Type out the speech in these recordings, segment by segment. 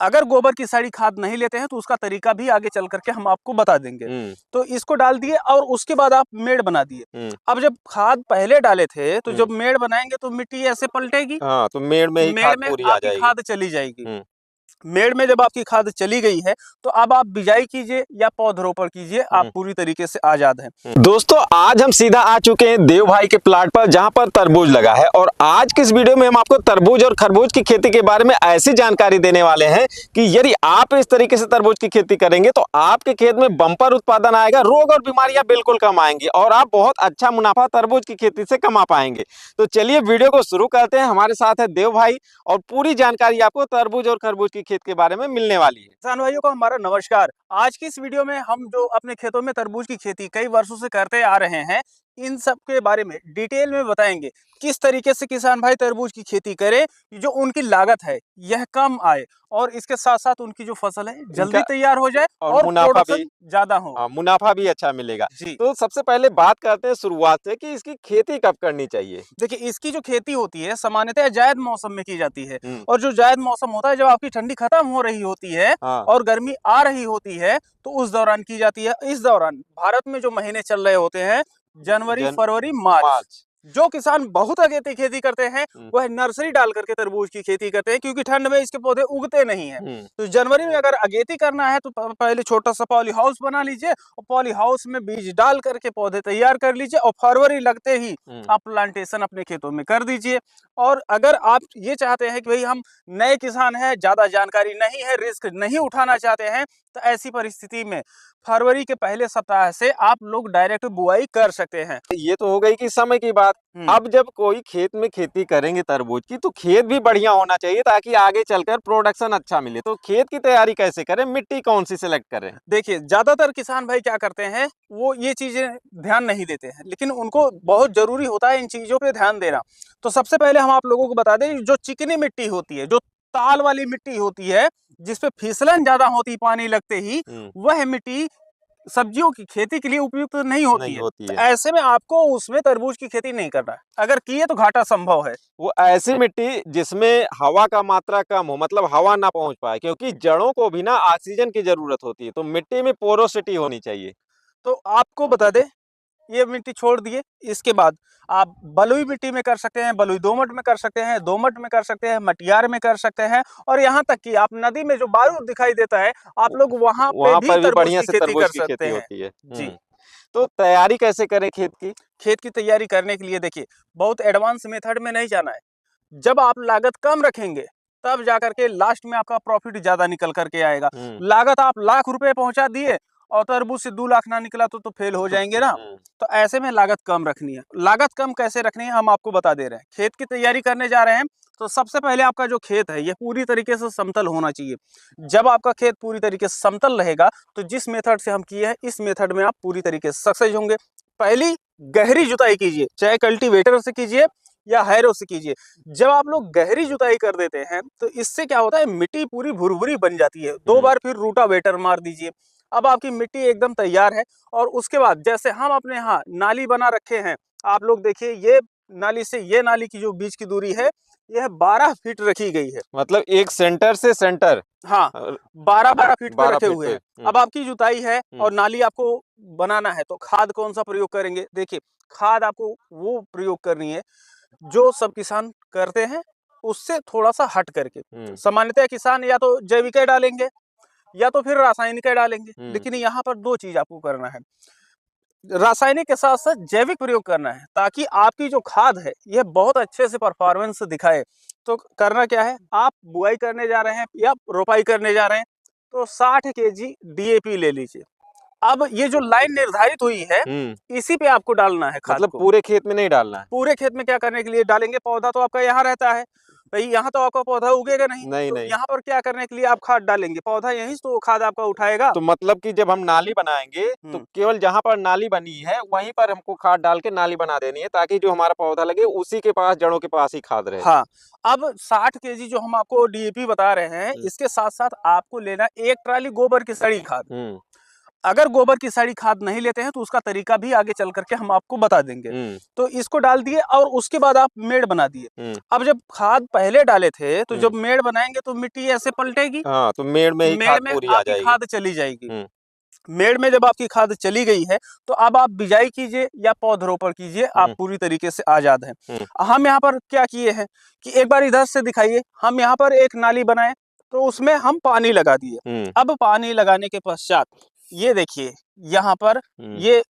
अगर गोबर की सड़ी खाद नहीं लेते हैं तो उसका तरीका भी आगे चल करके हम आपको बता देंगे। तो इसको डाल दिए और उसके बाद आप मेड़ बना दिए। अब जब खाद पहले डाले थे तो जब मेड़ बनाएंगे तो मिट्टी ऐसे पलटेगी। हाँ, तो मेड़ में ही मेड़ खाद में पूरी आ आपकी जाएगी। खाद चली जाएगी। मेड़ में जब आपकी खाद चली गई है तो अब आप बिजाई कीजिए या पौधरोपण कीजिए, आप पूरी तरीके से आजाद हैं। दोस्तों, आज हम सीधा आ चुके हैं देव भाई के प्लाट पर जहां पर तरबूज लगा है और आज की इस वीडियो में हम आपको तरबूज और खरबूज की खेती के बारे में ऐसी जानकारी देने वाले हैं कि यदि आप इस तरीके से तरबूज की खेती करेंगे तो आपके खेत में बम्पर उत्पादन आएगा, रोग और बीमारियां बिल्कुल कम आएंगी और आप बहुत अच्छा मुनाफा तरबूज की खेती से कमा पाएंगे। तो चलिए वीडियो को शुरू करते हैं। हमारे साथ है देव भाई और पूरी जानकारी आपको तरबूज और खरबूज की खेत के बारे में मिलने वाली है। किसान भाइयों को हमारा नमस्कार। आज की इस वीडियो में हम जो अपने खेतों में तरबूज की खेती कई वर्षों से करते आ रहे हैं, इन सब के बारे में डिटेल में बताएंगे। किस तरीके से किसान भाई तरबूज की खेती करें, जो उनकी लागत है यह कम आए और इसके साथ साथ उनकी जो फसल है जल्दी तैयार हो जाए और मुनाफा भी ज्यादा हो। मुनाफा भी अच्छा मिलेगा जी। तो सबसे पहले बात करते हैं शुरुआत से कि इसकी खेती कब करनी चाहिए। देखिए, इसकी जो खेती होती है सामान्यतः जायद मौसम में की जाती है और जो जायद मौसम होता है जब आपकी ठंडी खत्म हो रही होती है और गर्मी आ रही होती है तो उस दौरान की जाती है। इस दौरान भारत में जो महीने चल रहे होते हैं जनवरी, फरवरी, मार्च। जो किसान बहुत अगेती खेती करते हैं वह नर्सरी डाल करके तरबूज की खेती करते हैं, क्योंकि ठंड में इसके पौधे उगते नहीं हैं। तो जनवरी में अगर अगेती करना है तो पहले छोटा सा पॉली हाउस बना लीजिए और पॉली हाउस में बीज डाल करके पौधे तैयार कर लीजिए और फरवरी लगते ही आप प्लांटेशन अपने खेतों में कर दीजिए। और अगर आप ये चाहते हैं कि भाई हम नए किसान हैं, ज्यादा जानकारी नहीं है, रिस्क नहीं उठाना चाहते हैं, तो ऐसी परिस्थिति में फरवरी के पहले सप्ताह से आप लोग डायरेक्ट बुआई कर सकते हैं। ये तो हो गई कि समय की बात। अब जब कोई खेत में खेती करेंगे तरबूज की तो खेत भी बढ़िया होना चाहिए ताकि आगे चलकर प्रोडक्शन अच्छा मिले। तो खेत की तैयारी कैसे करें, मिट्टी कौन सी सिलेक्ट करें? देखिए, ज्यादातर किसान भाई क्या करते हैं, वो ये चीजें ध्यान नहीं देते हैं, लेकिन उनको बहुत जरूरी होता है इन चीजों पे ध्यान देना। तो सबसे पहले हम आप लोगों को बता दें, जो चिकनी मिट्टी होती है, जो ताल वाली मिट्टी होती है, जिसपे फिसलन ज्यादा होती पानी लगते ही, वह मिट्टी सब्जियों की खेती के लिए उपयुक्त नहीं होती है। तो ऐसे में आपको उसमें तरबूज की खेती नहीं करना है। अगर किए तो घाटा संभव है। वो ऐसी मिट्टी जिसमें हवा का मात्रा कम हो, मतलब हवा ना पहुंच पाए, क्योंकि जड़ों को भी ना ऑक्सीजन की जरूरत होती है। तो मिट्टी में पोरोसिटी होनी चाहिए। तो आपको बता दे, ये मिट्टी छोड़ दिए, इसके बाद आप बलुई मिट्टी में कर सकते हैं, बलुई दोमट में कर सकते हैं, दोमट में कर सकते हैं, मटियार में कर सकते हैं और यहाँ तक कि आप नदी में जो बारूद दिखाई देता है आप लोग वहां पे भी तरबूज की खेती कर सकते हैं। होती है। जी। तो तैयारी कैसे करें खेत की? खेत की तैयारी करने के लिए देखिए, बहुत एडवांस मेथड में नहीं जाना है। जब आप लागत कम रखेंगे तब जाकर के लास्ट में आपका प्रॉफिट ज्यादा निकल करके आएगा। लागत आप लाख रुपए पहुंचा दिए और तरबूज से 2 लाख ना निकला तो फेल हो जाएंगे ना। तो ऐसे में लागत कम रखनी है। लागत कम कैसे रखनी है हम आपको बता दे रहे हैं। खेत की तैयारी करने जा रहे हैं तो सबसे पहले आपका जो खेत है ये पूरी तरीके से समतल होना चाहिए। जब आपका खेत पूरी तरीके से समतल रहेगा तो जिस मेथड से हम किए हैं इस मेथड में आप पूरी तरीके से सक्सेस होंगे। पहली गहरी जुताई कीजिए, चाहे कल्टीवेटर से कीजिए या हैरो से कीजिए। जब आप लोग गहरी जुताई कर देते हैं तो इससे क्या होता है, मिट्टी पूरी भुरभुरी बन जाती है। 2 बार फिर रूटावेटर मार दीजिए। अब आपकी मिट्टी एकदम तैयार है और उसके बाद जैसे हम अपने यहाँ नाली बना रखे हैं, आप लोग देखिए, ये नाली से ये नाली की जो बीच की दूरी है यह 12 फीट रखी गई है। मतलब एक सेंटर से सेंटर, हाँ, 12 फीट पे रखे हुए हैं। पे। अब आपकी जुताई है और नाली आपको बनाना है तो खाद कौन सा प्रयोग करेंगे? देखिए, खाद आपको वो प्रयोग करनी है जो सब किसान करते हैं उससे थोड़ा सा हट करके। सामान्यतः किसान या तो जैविक डालेंगे या तो फिर रासायनिक डालेंगे, लेकिन यहाँ पर 2 चीज आपको करना है। रासायनिक के साथ साथ जैविक प्रयोग करना है ताकि आपकी जो खाद है यह बहुत अच्छे से परफॉर्मेंस दिखाए। तो करना क्या है, आप बुआई करने जा रहे हैं या रोपाई करने जा रहे हैं तो 60 केजी डीएपी ले लीजिए। अब ये जो लाइन निर्धारित हुई है इसी पे आपको डालना है खाद। मतलब को पूरे खेत में नहीं डालना है? पूरे खेत में क्या करने के लिए डालेंगे, पौधा तो आपका यहाँ रहता है भाई, यहाँ तो आपका पौधा उगेगा नहीं, तो नहीं। यहाँ पर क्या करने के लिए आप खाद डालेंगे, पौधा यहीं से तो खाद आपका उठाएगा। तो मतलब कि जब हम नाली बनाएंगे तो केवल जहाँ पर नाली बनी है वहीं पर हमको खाद डाल के नाली बना देनी है ताकि जो हमारा पौधा लगे उसी के पास, जड़ों के पास ही खाद रहे। हाँ। अब 60 केजी जो हम आपको डीएपी बता रहे हैं इसके साथ साथ आपको लेना 1 ट्राली गोबर की सड़ी खाद। अगर गोबर की सड़ी खाद नहीं लेते हैं तो उसका तरीका भी आगे चल करके हम आपको बता देंगे। तो इसको डाल दिए और उसके बाद आप मेड़ बना दिए। अब जब खाद पहले डाले थे तो जब मेड़ बनाएंगे तो मिट्टी ऐसे पलटेगी, हाँ, तो मेड़ में ही मेड़ खाद में पूरी आ आपकी जाएगी। खाद चली जाएगी। मेड़ में जब आपकी खाद चली गई है तो अब आप बिजाई कीजिए या पौधरोपण कीजिए, आप पूरी तरीके से आजाद हैं। हम यहाँ पर क्या किए हैं कि एक बार इधर से दिखाइए, हम यहाँ पर एक नाली बनाए तो उसमें हम पानी लगा दिए। अब पानी लगाने के पश्चात ये देखिए यहाँ पर ये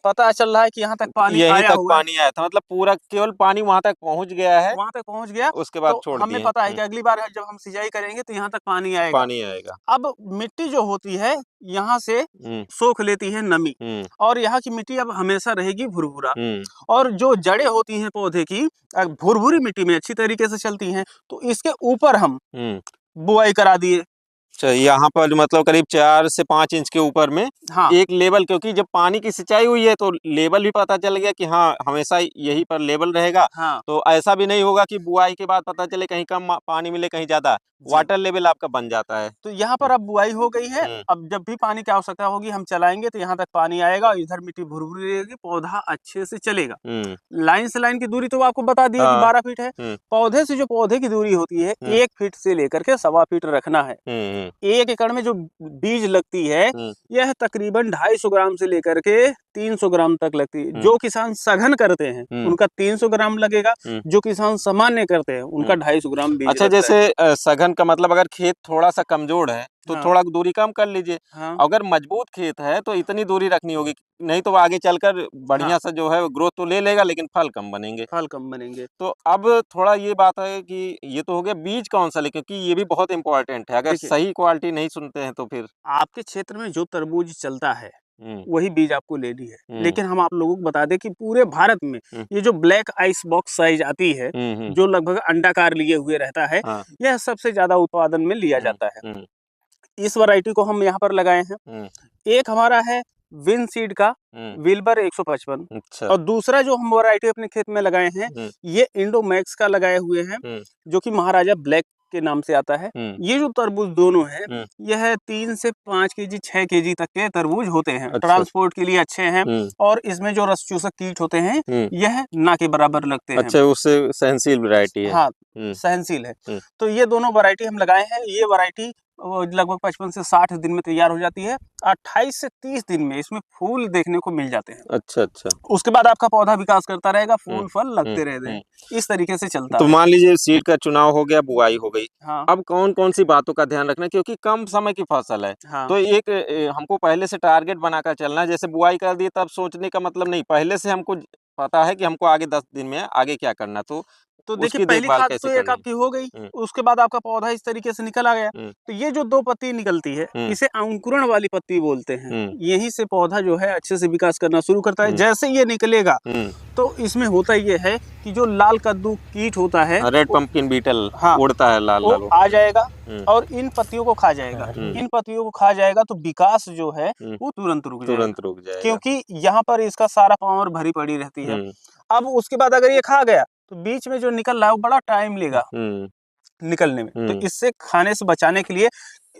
पता चल रहा है कि यहाँ तक पानी यहीं आया तक हुआ है। पानी आया था, मतलब पूरा केवल पानी वहां तक पहुंच गया है, वहां तक पहुंच गया। उसके बाद तो छोड़ हमें दिए। पता है कि अगली बार जब हम सिंचाई करेंगे तो यहाँ तक पानी आएगा। पानी आएगा। अब मिट्टी जो होती है यहाँ से सोख लेती है नमी, और यहाँ की मिट्टी अब हमेशा रहेगी भुरभुरा, और जो जड़ें होती हैं पौधे की भुरभुरी मिट्टी में अच्छी तरीके से चलती हैं। तो इसके ऊपर हम बुआई करा दिए। अच्छा, यहाँ पर मतलब करीब 4 से 5 इंच के ऊपर में हाँ, एक लेवल, क्योंकि जब पानी की सिंचाई हुई है तो लेवल भी पता चल गया कि हाँ हमेशा यही पर लेवल रहेगा। हाँ, तो ऐसा भी नहीं होगा कि बुआई के बाद पता चले कहीं कम पानी मिले कहीं ज्यादा, वाटर लेवल आपका बन जाता है। तो यहाँ पर अब बुआई हो गई है। अब जब भी पानी की आवश्यकता होगी हम चलाएंगे तो यहाँ तक पानी आएगा, इधर मिट्टी भुरभुरी रहेगी, पौधा अच्छे से चलेगा। लाइन से लाइन की दूरी तो आपको बता दिए कि 12 फीट है। पौधे से जो पौधे की दूरी होती है 1 फीट से लेकर के 1.25 फीट रखना है। 1 एकड़ में जो बीज लगती है यह तकरीबन 250 ग्राम से लेकर के 300 ग्राम तक लगती है। जो किसान सघन करते हैं उनका 300 ग्राम लगेगा, जो किसान सामान्य करते हैं उनका 250 ग्राम बीज अच्छा, लगता है। जैसे सघन का मतलब अगर खेत थोड़ा सा कमजोर है तो हाँ। थोड़ा दूरी कम कर लीजिए। हाँ। अगर मजबूत खेत है तो इतनी दूरी रखनी होगी, नहीं तो वो आगे चलकर बढ़िया सा जो है ग्रोथ तो ले लेगा लेकिन फल कम बनेंगे। फल कम बनेंगे। तो अब थोड़ा ये बात है कि ये तो हो गया बीज कौन सा ले, क्योंकि ये भी बहुत इंपॉर्टेंट है। अगर देखिए, सही क्वालिटी नहीं सुनते हैं तो फिर आपके क्षेत्र में जो तरबूज चलता है वही बीज आपको लेनी है। लेकिन हम आप लोगों को बता दें कि पूरे भारत में ये जो ब्लैक आइस बॉक्स साइज आती है जो लगभग अंडाकार लिए हुए रहता है, यह सबसे ज्यादा उत्पादन में लिया जाता है। इस वैरायटी को हम यहाँ पर लगाए हैं। एक हमारा है विन सीड का विल्बर 155, अच्छा। और दूसरा जो हम वैरायटी अपने खेत में लगाए हैं ये इंडोमैक्स का लगाए हुए हैं, जो कि महाराजा ब्लैक के नाम से आता है। ये जो तरबूज दोनों हैं यह 3 से 5 केजी 6 केजी तक के तरबूज होते हैं। अच्छा। ट्रांसपोर्ट के लिए अच्छे हैं, और इसमें जो रस चूसक कीट होते हैं यह ना के बराबर लगते हैं। अच्छा, उससे सहनशील वैरायटी है। हाँ, सहनशील है। तो ये दोनों वैरायटी हम लगाए हैं। ये वैरायटी लगभग 55 से 60 दिन में तैयार हो जाती है। 28 से 30 दिन में इसमें फूल देखने को मिल जाते हैं। अच्छा अच्छा। उसके बाद आपका पौधा विकास करता रहेगा, फूल फल लगते रहते हैं। इस तरीके से चलता तो है। मान लीजिए सीड का चुनाव हो गया, बुआई हो गई। हाँ। अब कौन कौन सी बातों का ध्यान रखना है, क्योंकि कम समय की फसल है। हाँ। तो एक हमको पहले से टारगेट बनाकर चलना है। जैसे बुआई कर दिए तब सोचने का मतलब नहीं, पहले से हमको पता है कि हमको आगे 10 दिन में आगे क्या करना। तो देखिए, उसकी पहली देखभाल खाद कैसे तो एक करनी है? आपकी हो गई, उसके बाद आपका पौधा इस तरीके से निकल आ गया। तो ये जो 2 पत्ती निकलती है इसे अंकुरण वाली पत्ती बोलते हैं। यहीं से पौधा जो है अच्छे से विकास करना शुरू करता है। जैसे ये निकलेगा तो इसमें होता ये है कि जो लाल कद्दू कीट होता है, रेड पंपकिन बीटल हाँ, उड़ता है लाल लाल, वो आ जाएगा और इन पत्तियों को खा जाएगा। इन पत्तियों को खा जाएगा तो विकास जो है वो तुरंत रुक जाएगा, क्योंकि यहाँ पर इसका सारा पावर भरी पड़ी रहती है। अब उसके बाद अगर ये खा गया तो बीच में जो निकल रहा है वो बड़ा टाइम लेगा निकलने में। तो इससे खाने से बचाने के लिए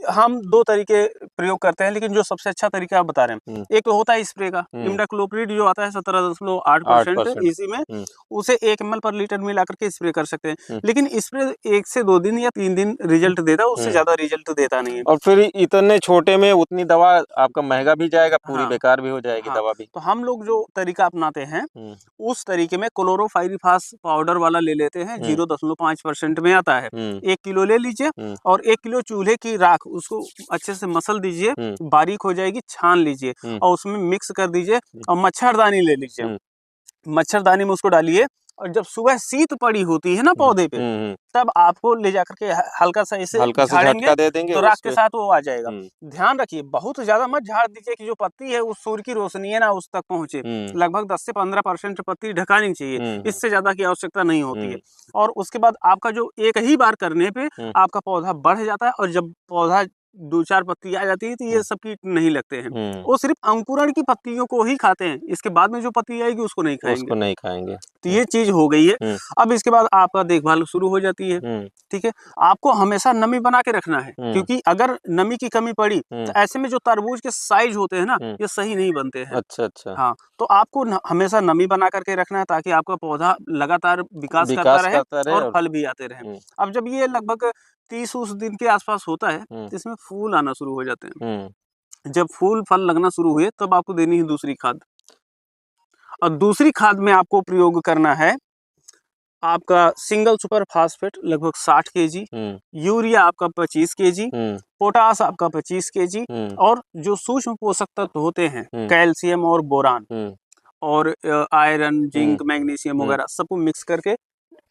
हम 2 तरीके प्रयोग करते हैं, लेकिन जो सबसे अच्छा तरीका आप बता रहे हैं, एक तो होता है स्प्रे का, इमिडाक्लोप्रिड जो आता है 17.8%, इसी में उसे 1 ml पर लीटर मिला करके स्प्रे कर सकते हैं। लेकिन स्प्रे 1 से 2 दिन या 3 दिन रिजल्ट देता है, उससे ज्यादा रिजल्ट देता नहीं है। और फिर इतने छोटे में उतनी दवा आपका महंगा भी जाएगा, पूरी बेकार भी हो जाएगी दवा भी। तो हम लोग जो तरीका अपनाते हैं उस तरीके में क्लोरोफाइरिफास पाउडर वाला ले लेते हैं, 0.5% में आता है। 1 किलो ले लीजिए और 1 किलो चूल्हे की राख उसको अच्छे से मसल दीजिए, बारीक हो जाएगी, छान लीजिए और उसमें मिक्स कर दीजिए और मच्छरदानी ले लीजिए। मच्छरदानी में उसको डालिए और जब सुबह शीत पड़ी होती है ना पौधे पे, तब आपको ले जाकर के हल्का सा इसे झटका दे देंगे तो राख के साथ वो आ जाएगा। ध्यान रखिए, बहुत ज्यादा मत झाड़ दीजिए कि जो पत्ती है उस सूर्य की रोशनी है ना उस तक पहुंचे। लगभग 10 से 15% पत्ती ढकानी चाहिए, इससे ज्यादा की आवश्यकता नहीं होती है। और उसके बाद आपका जो एक ही बार करने पे आपका पौधा बढ़ जाता है, और जब पौधा 2-4 पत्ती आ जाती है तो ये सब कीट नहीं लगते हैं। हम्म। वो सिर्फ अंकुरण की पत्तियों को ही खाते हैं, इसके बाद में जो पत्ती आएगी उसको नहीं खाएंगे। उसको नहीं खाएंगे। तो ये चीज हो गई है। हम्म। अब इसके बाद आपका देखभाल शुरू हो जाती है। हम्म। ठीक है, आपको हमेशा नमी बना के रखना है, हम्म। क्योंकि अगर नमी की कमी पड़ी तो ऐसे में जो तरबूज के साइज होते हैं ना, ये सही नहीं बनते हैं। अच्छा अच्छा। हाँ, तो आपको हमेशा नमी बना करके रखना है ताकि आपका पौधा लगातार विकास करता रहे और फल भी आते रहे। अब जब ये लगभग 30 दिन के आसपास होता है तो इसमें फूल आना शुरू हो जाते हैं। जब फूल फल लगना शुरू हुए तब आपको देनी है दूसरी खाद। और दूसरी खाद में आपको प्रयोग करना है आपका सिंगल सुपर फास्फेट लगभग 60 केजी, यूरिया आपका 25 केजी, पोटास आपका 25 केजी, और जो सूक्ष्म पोषक तत्व होते हैं कैल्शियम और बोरान और आयरन, जिंक, मैग्नीशियम वगैरह सबको मिक्स करके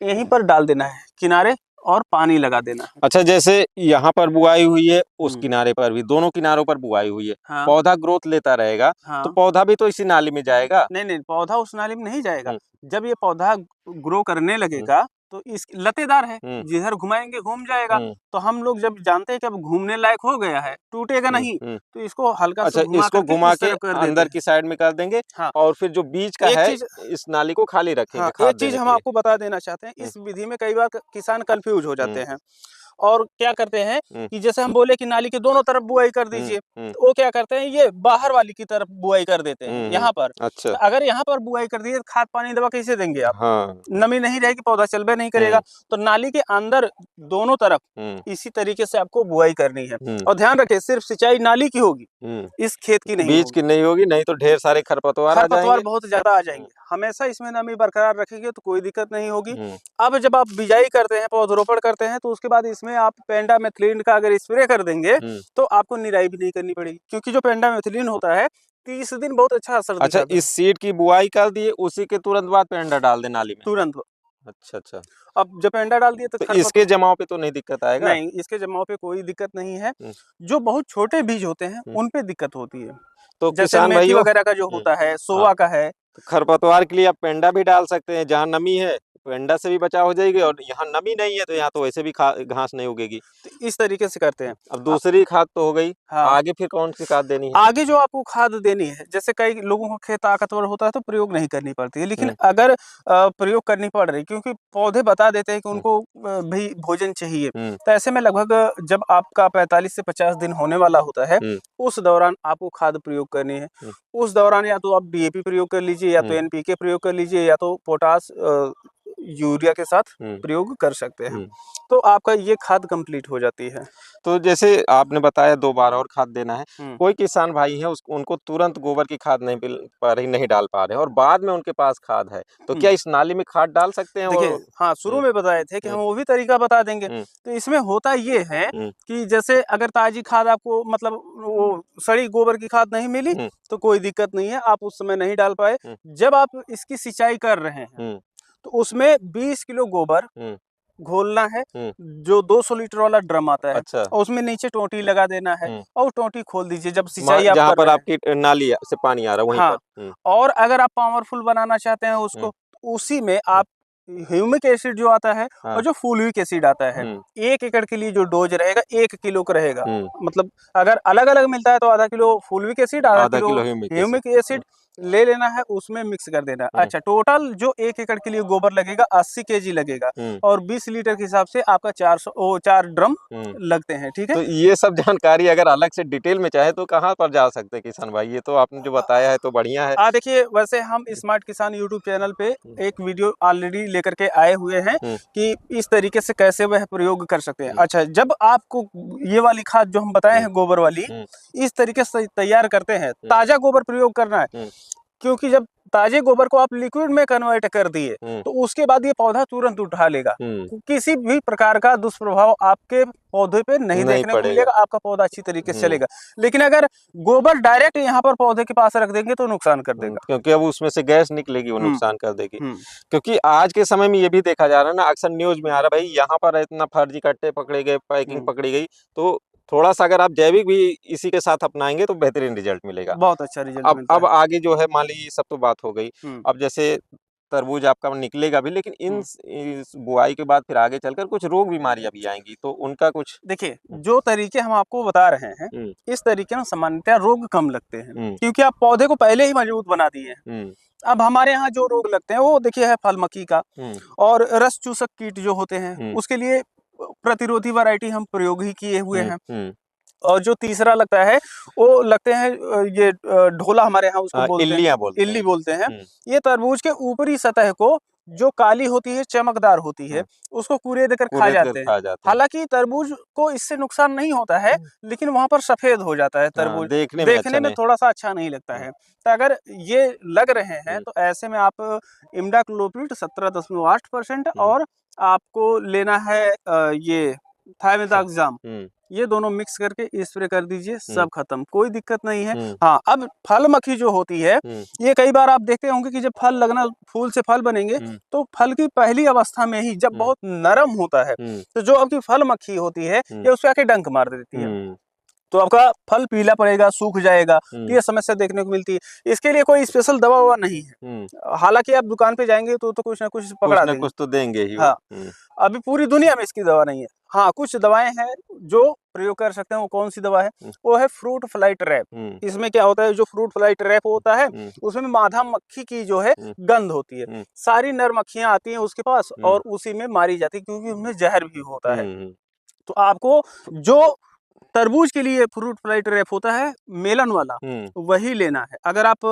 यहीं पर डाल देना है किनारे, और पानी लगा देना है। अच्छा, जैसे यहाँ पर बुआई हुई है, उस किनारे पर भी, दोनों किनारों पर बुआई हुई है। हाँ। पौधा ग्रोथ लेता रहेगा। हाँ। तो पौधा भी तो इसी नाली में जाएगा। नहीं, पौधा उस नाली में नहीं जाएगा। जब ये पौधा ग्रो करने लगेगा तो इस लतेदार है, जिधर घुमाएंगे घूम जाएगा। तो हम लोग जब जानते हैं कि अब घूमने लायक हो गया है, टूटेगा नहीं, तो इसको हल्का अच्छा, सा इसको घुमा के अंदर की साइड में कर देंगे। हाँ। और फिर जो बीच का है इस नाली को खाली रखेंगे। हाँ, एक चीज हम आपको बता देना चाहते हैं, इस विधि में कई बार किसान कंफ्यूज हो जाते हैं और क्या करते हैं कि जैसे हम बोले कि नाली के दोनों तरफ बुआई कर दीजिए, तो वो क्या करते हैं, ये बाहर वाली की तरफ बुआई कर देते हैं यहाँ पर। अच्छा। तो अगर यहाँ पर बुआई कर दिए तो खाद पानी दवा कैसे देंगे आप? हाँ। नमी नहीं रहेगी, पौधा चलबे नहीं करेगा। तो नाली के अंदर दोनों तरफ इसी तरीके से आपको बुआई करनी है। और ध्यान रखें, सिर्फ सिंचाई नाली की होगी, इस खेत की नहीं, बीज की नहीं होगी, नहीं तो ढेर सारे खरपतवार बहुत ज्यादा आ जाएंगे। हमेशा इसमें नमी बरकरार रखेंगे तो कोई दिक्कत नहीं होगी। अब जब आप बिजाई करते हैं, पौधरोपण करते हैं, तो उसके बाद इसमें आप पेंडामेथिलीन का अगर स्प्रे कर देंगे तो आपको निराई भी नहीं करनी पड़ेगी, क्योंकि जो पेंडामेथिलीन होता है 30 दिन बहुत अच्छा असर दिखाता है। अच्छा, इस सीड की बुआई कर दिए, उसी के तुरंत बाद पेंडा डाल दे नाली में? तुरंत। अच्छा अच्छा। अब जब पेंडा डाल दिए तो इसके जमाव पे तो नहीं दिक्कत आएगा? नहीं, इसके जमाव पे कोई दिक्कत नहीं है। जो बहुत छोटे बीज होते हैं उन पे दिक्कत होती है। तो जैसे किसान मेथी भाइयों वगैरह का जो होता है, सोवा का है। तो खरपतवार के लिए आप पेंडा भी डाल सकते हैं, जहाँ नमी है पेंडा से भी बचाव हो जाएगी, और यहाँ नमी नहीं है तो यहाँ तो वैसे भी घास नहीं उगेगी। तो इस तरीके से करते हैं। अब दूसरी खाद तो हो गई। हाँ। आगे फिर कौन सी खाद देनी है? आगे जो आपको खाद देनी है, जैसे कई लोगों को खेत ताकतवर होता है तो प्रयोग नहीं करनी पड़ती है, लेकिन अगर प्रयोग करनी पड़ रही, क्योंकि पौधे बता देते हैं कि उनको भी भोजन चाहिए, तो ऐसे में लगभग जब आपका 45 से 50 दिन होने वाला होता है, उस दौरान आपको खाद प्रयोग करनी है। उस दौरान या तो आप DAP प्रयोग कर लीजिए, या तो NPK प्रयोग कर लीजिए, या तो पोटास यूरिया के साथ प्रयोग कर सकते हैं। तो आपका ये खाद कंप्लीट हो जाती है। तो जैसे आपने बताया 2 बार और खाद देना है। कोई किसान भाई है उनको तुरंत गोबर की खाद नहीं मिल पा रही, नहीं डाल पा रहे, और बाद में उनके पास खाद है, तो क्या इस नाली में खाद डाल सकते हैं? देखिए, हाँ, शुरू में बताए थे कि हम वो भी तरीका बता देंगे। तो इसमें होता ये है कि जैसे अगर ताजी खाद आपको, मतलब वो सड़ी गोबर की खाद नहीं मिली तो कोई दिक्कत नहीं है, आप उस समय नहीं डाल पाए। जब आप इसकी सिंचाई कर रहे हैं तो उसमें 20 किलो गोबर घोलना है, जो 200 लीटर वाला ड्रम आता है। अच्छा। और उसमें नीचे टोंटी लगा देना है और टोंटी खोल दीजिए जब सिंचाई आप जहाँ कर पर रहे आपकी नाली से पानी आ रहा है वहीं हाँ। पर। और अगर आप पावरफुल बनाना चाहते हैं उसको, उसी में आप ह्यूमिक एसिड जो आता है और जो फुल्विक एसिड आता है, 1 एकड़ के लिए जो डोज रहेगा 1 किलो का रहेगा। मतलब अगर अलग अलग मिलता है तो आधा किलो फुल्विक एसिड, आधा किलो ह्यूमिक एसिड ले लेना है, उसमें मिक्स कर देना। अच्छा, टोटल जो 1 एकड़ के लिए गोबर लगेगा 80 केजी लगेगा, और 20 लीटर के हिसाब से आपका 4 ड्रम लगते हैं। ठीक है, तो ये सब जानकारी अगर अलग से डिटेल में चाहे तो कहाँ पर जा सकते हैं किसान भाई? ये तो आपने जो बताया है तो बढ़िया है। देखिए, वैसे हम स्मार्ट किसान यूट्यूब चैनल पे एक वीडियो ऑलरेडी लेकर के आए हुए हैं कि इस तरीके से कैसे वह प्रयोग कर सकते हैं। अच्छा, जब आपको ये वाली खाद जो हम बताए हैं गोबर वाली, इस तरीके से तैयार करते हैं, ताजा गोबर प्रयोग करना है, क्योंकि जब ताजे गोबर को आप लिक्विड में कन्वर्ट कर दिए तो उसके बाद ये पौधा तुरंत उठा लेगा। किसी भी प्रकार का दुष्प्रभाव आपके पौधे पे नहीं देखने को मिलेगा, आपका पौधा अच्छी तरीके से चलेगा। लेकिन अगर गोबर डायरेक्ट यहाँ पर पौधे के पास रख देंगे तो नुकसान कर देगा, क्योंकि अब उसमें से गैस निकलेगी, वो नुकसान कर देगी। क्योंकि आज के समय में ये भी देखा जा रहा है ना, अक्सर न्यूज में आ रहा है, भाई यहाँ पर इतना फर्जी कट्टे पकड़े गए, पैकिंग पकड़ी गई। तो थोड़ा सा अगर आप जैविक भी इसी के साथ अपनाएंगे तो बेहतरीन रिजल्ट मिलेगा, बहुत अच्छा रिजल्ट मिलता है। अब आगे जो है, मान लीजिए सब तो बात हो गई, अब जैसे तरबूज आपका निकलेगा भी, लेकिन इस बुआई के बाद फिर आगे चलकर कुछ रोग बीमारियां भी आएंगी, तो उनका कुछ। देखिए, जो तरीके हम आपको बता रहे हैं, इस तरीके में सामान्यतः रोग कम लगते हैं, क्योंकि आप पौधे को पहले ही मजबूत बना दिए हैं। अब हमारे यहाँ जो रोग लगते हैं वो देखिए है फल मक्खी का और रस चूसक कीट जो होते हैं, उसके लिए प्रतिरोधी वैरायटी हम प्रयोग ही किए हुए हैं। और जो तीसरा लगता है वो लगते हैं ये ढोला हमारे यहाँ उसको बोलते हैं, इल्ली बोलते हैं। ये तरबूज के ऊपरी सतह को जो काली होती है, चमकदार होती है, उसको कुरेद कर खा जाते हैं। हालांकि तरबूज को इससे नुकसान नहीं होता है, लेकिन वहां पर सफेद हो जाता है तरबूज, देखने में थोड़ा सा अच्छा नहीं लगता है। तो अगर ये लग रहे हैं तो ऐसे में आप इमिडाक्लोपीड 17.8% और आपको लेना है ये थाइमेथाक्साम, ये दोनों मिक्स करके स्प्रे कर दीजिए, सब खत्म, कोई दिक्कत नहीं है। हाँ, अब फल मक्खी जो होती है, ये कई बार आप देखते होंगे कि जब फल लगना, फूल से फल बनेंगे तो फल की पहली अवस्था में ही जब बहुत नरम होता है, तो जो आपकी फल मक्खी होती है ये उस पे आके डंक मार देती है, तो आपका फल पीला पड़ेगा, सूख जाएगा। तो ये समस्या देखने को मिलती है। इसके लिए कोई स्पेशल दवा ववा नहीं है, हालांकि आप दुकान पे जाएंगे तो कुछ ना कुछ पकड़ा देंगे, कुछ तो देंगे ही। हाँ, अभी पूरी दुनिया में इसकी दवा नहीं है। हाँ, कुछ दवाएं हैं जो प्रयोग कर सकते हैं। वो कौन सी दवा है? वो है फ्रूट फ्लाई ट्रैप। इसमें क्या होता है, जो फ्रूट फ्लाई ट्रैप होता है उसमें मादा मक्खी की जो है गंध होती है, सारी नर मक्खियां आती हैं उसके पास और उसी में मारी जाती है, क्योंकि उनमें जहर भी होता है। तो आपको जो तरबूज के लिए फ्रूट फ्लाई ट्रैप होता है मेलन वाला, वही लेना है। अगर आप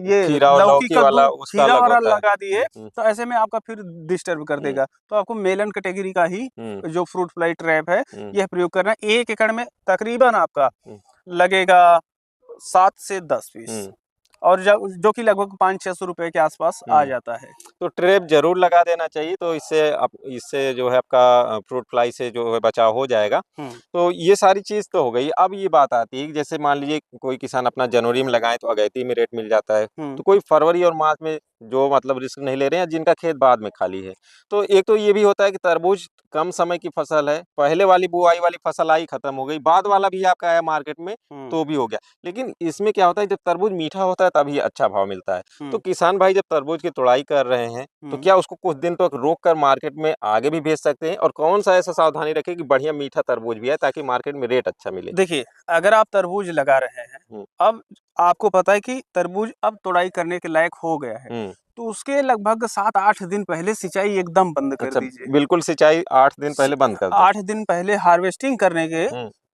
ये लौकी का खीरा वाला लगा दिए तो ऐसे में आपका फिर डिस्टर्ब कर देगा। तो आपको मेलन कैटेगरी का ही जो फ्रूट फ्लाई ट्रैप है यह प्रयोग करना है। 1 एकड़ में तकरीबन आपका लगेगा 7 से 10 पीस, और जो कि लगभग 500-600 रुपए के आसपास आ जाता है। तो ट्रैप जरूर लगा देना चाहिए, तो इससे जो है आपका फ्रूट फ्लाई से जो है बचाव हो जाएगा। तो ये सारी चीज तो हो गई। अब ये बात आती है कि जैसे मान लीजिए कोई किसान अपना जनवरी में लगाए तो अगैती में रेट मिल जाता है, तो कोई फरवरी और मार्च में जो मतलब रिस्क नहीं ले रहे हैं, जिनका खेत बाद में खाली है, तो एक तो ये भी होता है कि तरबूज कम समय की फसल है, पहले वाली बुआई वाली फसल आई खत्म हो गई, बाद वाला भी आपका आया मार्केट में तो भी हो गया। लेकिन इसमें क्या होता है, जब तरबूज मीठा होता है तभी अच्छा भाव मिलता है। तो किसान भाई जब तरबूज की तुड़ाई कर रहे हैं तो क्या उसको कुछ दिन तक रोक कर मार्केट में आगे भी भेज सकते हैं, और कौन सा ऐसा सावधानी रखें कि बढ़िया मीठा तरबूज भी है ताकि मार्केट में रेट अच्छा मिले? देखिए, अगर आप तरबूज लगा रहे हैं, अब आपको पता है कि तरबूज अब तुड़ाई करने के लायक हो गया है, तो उसके लगभग 7-8 दिन पहले सिंचाई एकदम बंद कर दीजिए। बिल्कुल, सिंचाई 8 दिन पहले बंद कर दें। 8 दिन पहले हार्वेस्टिंग करने के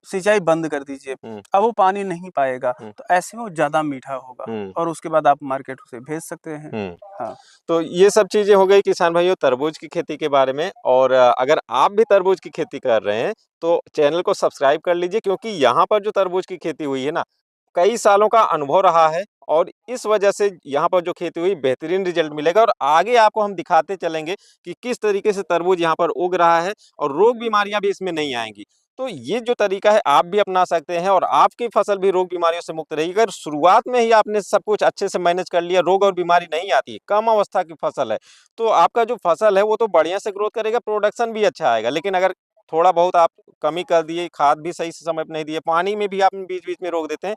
सिंचाई बंद कर दीजिए। अब वो पानी नहीं पाएगा, तो ऐसे में वो ज्यादा मीठा होगा और उसके बाद आप मार्केट से भेज सकते हैं। हाँ, तो ये सब चीजें हो गई किसान भाइयों तरबूज की खेती के बारे में। और अगर आप भी तरबूज की खेती कर रहे हैं तो चैनल को सब्सक्राइब कर लीजिए, क्योंकि यहाँ पर जो तरबूज की खेती हुई है ना, कई सालों का अनुभव रहा है, और इस वजह से यहाँ पर जो खेती हुई बेहतरीन रिजल्ट मिलेगा। और आगे आपको हम दिखाते चलेंगे कि किस तरीके से तरबूज यहाँ पर उग रहा है और रोग बीमारियां भी इसमें नहीं आएंगी। तो ये जो तरीका है आप भी अपना सकते हैं और आपकी फसल भी रोग बीमारियों से मुक्त रहेगी। अगर शुरुआत में ही आपने सब कुछ अच्छे से मैनेज कर लिया, रोग और बीमारी नहीं आती, कम अवस्था की फसल है, तो आपका जो फसल है वो तो बढ़िया से ग्रोथ करेगा, प्रोडक्शन भी अच्छा आएगा। लेकिन अगर थोड़ा बहुत आप कमी कर दिए, खाद भी सही से समय पर नहीं दिए, पानी में भी आप बीच बीच में रोक देते हैं,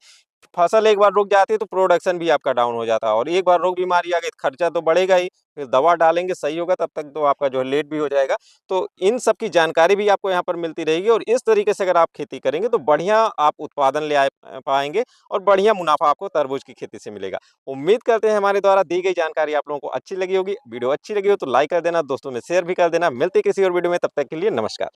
फसल एक बार रुक जाती है तो प्रोडक्शन भी आपका डाउन हो जाता है। और एक बार रोग बीमारी आ गई, खर्चा तो बढ़ेगा ही, फिर दवा डालेंगे सही होगा तब तक तो आपका जो है लेट भी हो जाएगा। तो इन सब की जानकारी भी आपको यहाँ पर मिलती रहेगी, और इस तरीके से अगर आप खेती करेंगे तो बढ़िया आप उत्पादन ले पाएंगे और बढ़िया मुनाफा आपको तरबूज की खेती से मिलेगा। उम्मीद करते हैं हमारे द्वारा दी गई जानकारी आप लोगों को अच्छी लगी होगी। वीडियो अच्छी लगी हो तो लाइक कर देना, दोस्तों में शेयर भी कर देना। मिलते किसी और वीडियो में, तब तक के लिए नमस्कार।